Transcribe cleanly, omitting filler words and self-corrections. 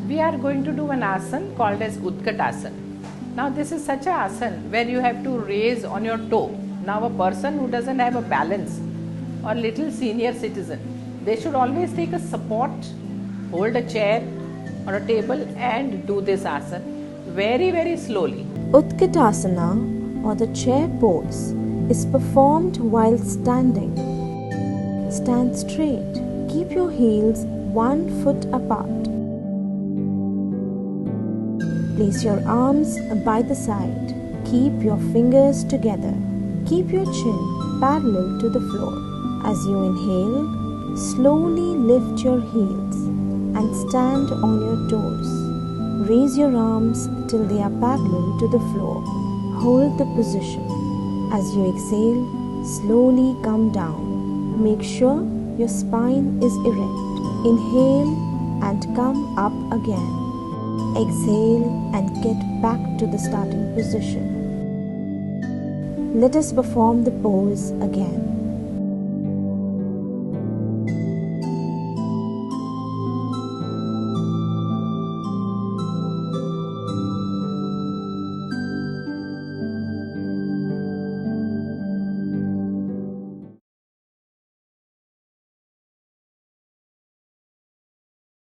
we are going to do an asana called as Utkatasana. Now this is such a asana where you have to raise on your toe. Now a person who doesn't have a balance or little senior citizen, they should always take a support, hold a chair or a table and do this asana very, very slowly. Utkatasana or the chair pose is performed while standing. Stand straight. Keep your heels 1 foot apart. Place your arms by the side. Keep your fingers together. Keep your chin parallel to the floor. As you inhale, slowly lift your heels and stand on your toes. Raise your arms till they are parallel to the floor. Hold the position. As you exhale, slowly come down. Make sure your spine is erect. Inhale and come up again. Exhale and get back to the starting position. Let us perform the pose again.